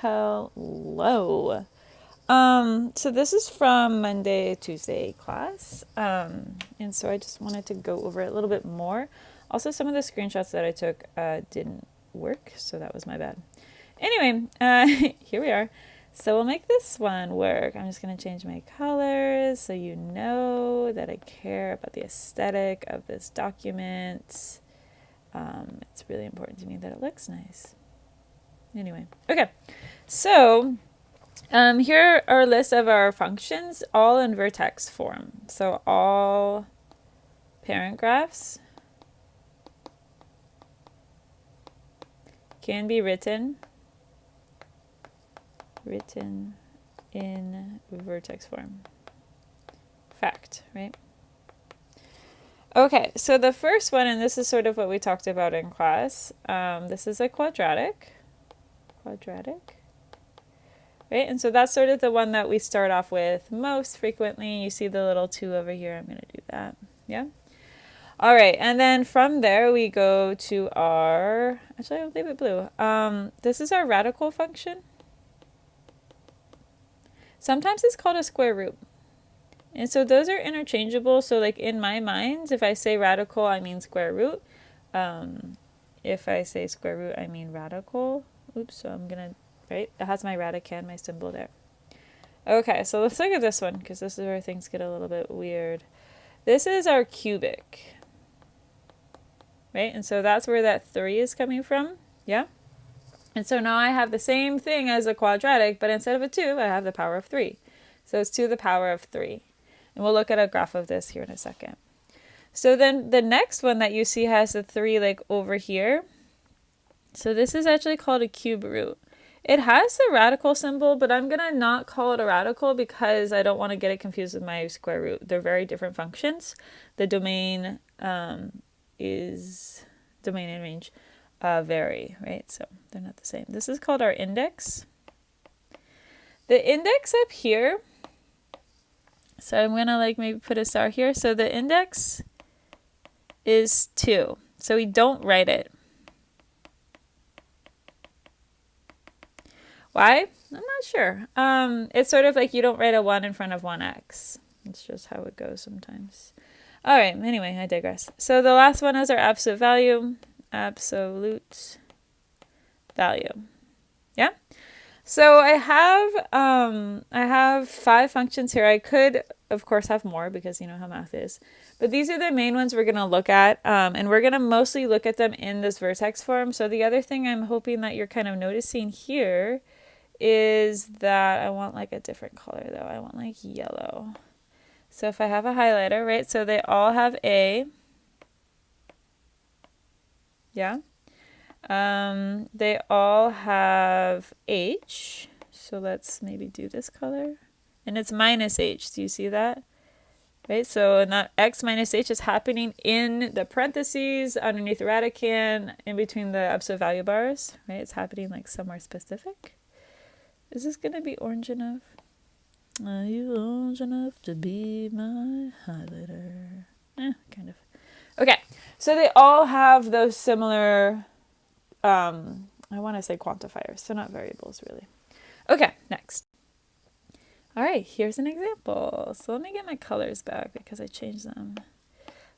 Hello. So this is from Monday, Tuesday class. And so I just wanted to go over it a little bit more. Also, some of the screenshots that I took didn't work, so that was my bad. Anyway, here we are. So we'll make this one work. I'm just going to change my colors so you know that I care about the aesthetic of this document. It's really important to me that it looks nice. Anyway, okay. So here are a list of our functions, all in vertex form. So all parent graphs can be written in vertex form. Fact, right? Okay, so the first one, and this is sort of what we talked about in class, this is a quadratic, right? And so that's sort of the one that we start off with most frequently. You see the little 2 over here. I'm going to do that. Yeah? All right, and then from there we go to our, actually I'll leave it blue. This is our radical function. Sometimes it's called a square root. And so those are interchangeable. So like in my mind, if I say radical, I mean square root. If I say square root, I mean radical. Oops, so I'm going to, right? It has my radicand, my symbol there. Okay, so let's look at this one because this is where things get a little bit weird. This is our cubic, right? And so that's where that 3 is coming from, yeah? And so now I have the same thing as a quadratic, but instead of a 2, I have the power of 3. So it's to the power of 3. And we'll look at a graph of this here in a second. So then the next one that you see has the 3 like over here. So this is actually called a cube root. It has the radical symbol, but I'm going to not call it a radical because I don't want to get it confused with my square root. They're very different functions. The domain is domain and range vary, right? So they're not the same. This is called our index. The index up here, so I'm going to like maybe put a star here. So the index is 2. So we don't write it. Why? I'm not sure. It's sort of like you don't write a 1 in front of 1x. It's just how it goes sometimes. All right, anyway, I digress. So the last one is our absolute value. Absolute value. Yeah? So I have 5 functions here. I could, of course, have more because you know how math is. But these are the main ones we're going to look at. And we're going to mostly look at them in this vertex form. So the other thing I'm hoping that you're kind of noticing here is that I want like a different color though. I want like yellow. So if I have a highlighter, right? So they all have A. Yeah. They all have H. So let's maybe do this color. And it's minus H. Do you see that? Right? So that X minus H is happening in the parentheses underneath the radicand in between the absolute value bars. Right? It's happening like somewhere specific. Is this going to be orange enough? Are you orange enough to be my highlighter? Kind of. Okay, so they all have those similar, I want to say quantifiers, so not variables really. Okay, next. All right, here's an example. So let me get my colors back because I changed them.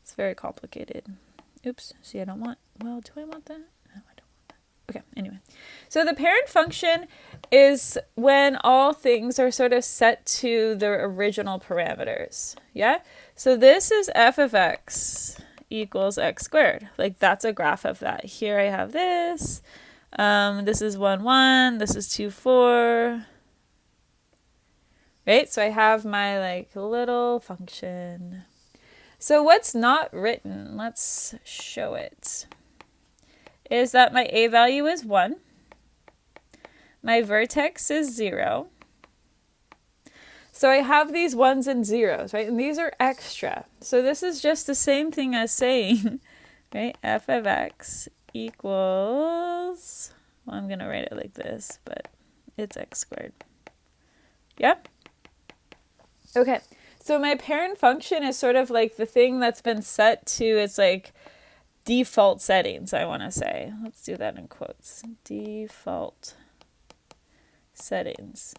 It's very complicated. Oops, see I don't want, well, do I want that? No, I don't. Okay, anyway. So the parent function is when all things are sort of set to their original parameters. Yeah? So this is f of x equals x squared. Like that's a graph of that. Here I have this. This is 1, 1. This is 2, 4. Right? So I have my like little function. So what's not written? Let's show it. Is that my a value is 1. My vertex is 0. So I have these 1s and 0s, right? And these are extra. So this is just the same thing as saying, right? F of x equals, well, I'm going to write it like this, but it's x squared. Yep. Okay. So my parent function is sort of like the thing that's been set to its like default settings, I want to say. Let's do that in quotes. Default settings.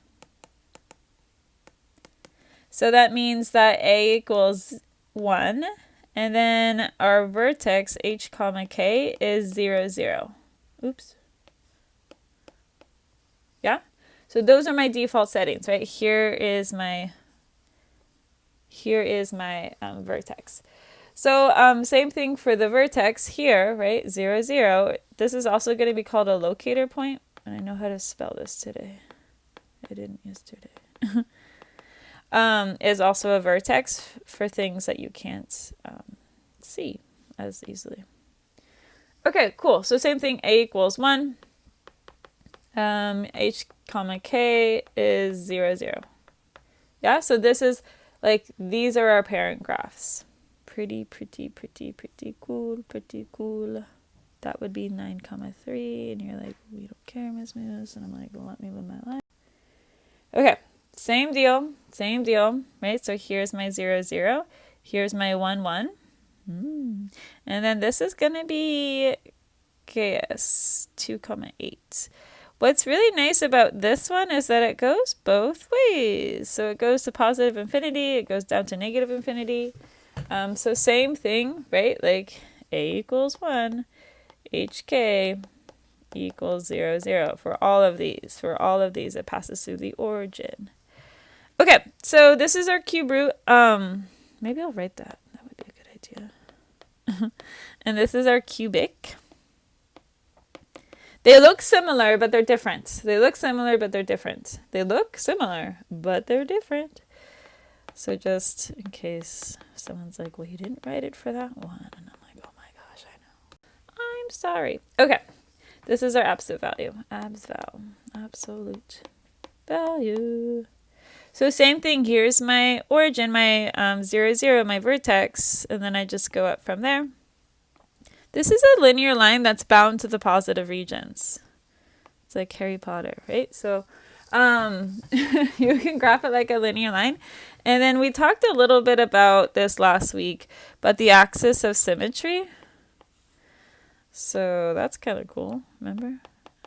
So that means that A equals 1, and then our vertex h comma k is 0, 0. Oops. Yeah? So those are my default settings, right? Here is my vertex. So same thing for the vertex here, right? 0, 0. This is also going to be called a locator point. And I know how to spell this today. I didn't yesterday. Is also a vertex for things that you can't see as easily. Okay, cool. So same thing, A equals 1. H comma K is 0, 0. Yeah, so this is like, these are our parent graphs. Pretty cool, pretty cool. That would be 9, 3, and you're like, we don't care, Miss Moose, and I'm like, well, let me live my life. Okay, same deal, right? So here's my 0, 0. Here's my 1, 1. And then this is going to be KS 2, 8. What's really nice about this one is that it goes both ways. So it goes to positive infinity, it goes down to negative infinity. So same thing, right? Like A equals 1, HK equals 0, 0 for all of these. For all of these, it passes through the origin. Okay, so this is our cube root. Maybe I'll write that. That would be a good idea. And this is our cubic. They look similar, but they're different. They look similar, but they're different. They look similar, but they're different. So just in case someone's like, well, you didn't write it for that one. And I'm like, oh my gosh, I know. I'm sorry. Okay. This is our absolute value. Absolute value. So same thing. Here's my origin, my 0, 0, my vertex. And then I just go up from there. This is a linear line that's bound to the positive regions. It's like Harry Potter, right? So you can graph it like a linear line. And then we talked a little bit about this last week, but the axis of symmetry. So that's kind of cool. Remember?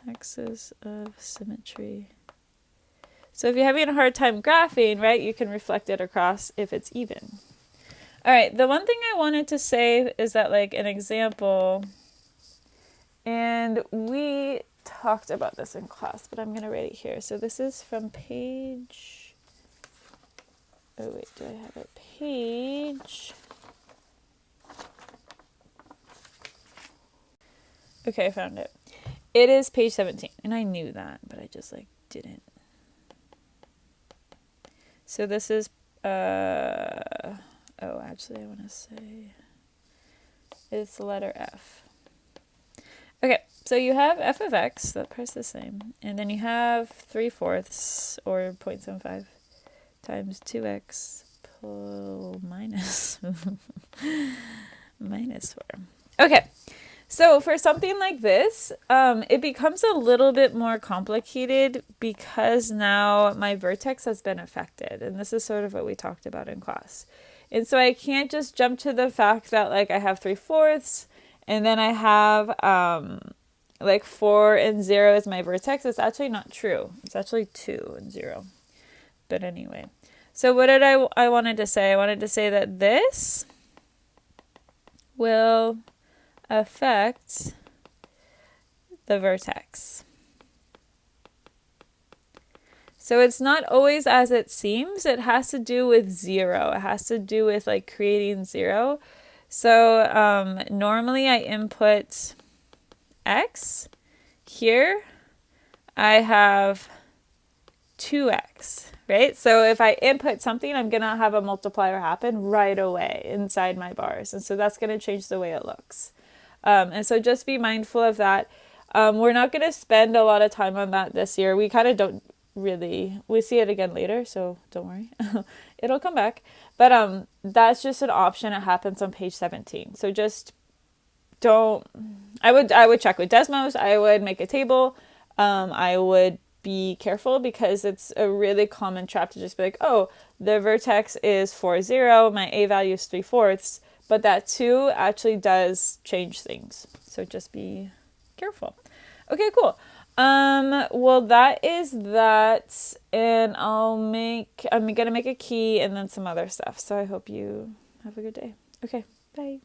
Axis of symmetry. So if you're having a hard time graphing, right, you can reflect it across if it's even. All right, the one thing I wanted to say is that, like, an example, and we talked about this in class, but I'm going to write it here. So this is from page, oh wait, do I have it? Page, okay, I found it. It is page 17, and I knew that, but I just, like, didn't. So this is, oh, actually, I want to say it's the letter F. Okay, so you have f of x, that part's the same, and then you have 3/4 or 0.75 times 2x minus minus 4. Okay, so for something like this, it becomes a little bit more complicated because now my vertex has been affected, and this is sort of what we talked about in class. And so I can't just jump to the fact that, like, I have 3/4 and then I have like 4 and 0 as my vertex. It's actually not true. It's actually 2 and 0. But anyway, so what did I wanted to say? I wanted to say that this will affect the vertex. So it's not always as it seems. It has to do with 0. It has to do with, like, creating 0. So normally I input x. Here I have 2x, right? So if I input something, I'm going to have a multiplier happen right away inside my bars. And so that's going to change the way it looks. And so just be mindful of that. We're not going to spend a lot of time on that this year. We kind of don't really, we see it again later, so don't worry. It'll come back. But that's just an option. It happens on page 17. So just don't, I would check with Desmos. I would make a table. I would be careful because it's a really common trap to just be like, oh, the vertex is 4, 0. My A value is 3/4. But that 2 actually does change things. So just be careful. Okay, cool. Well, that is that, and I'm gonna make a key and then some other stuff. So I hope you have a good day. Okay, bye.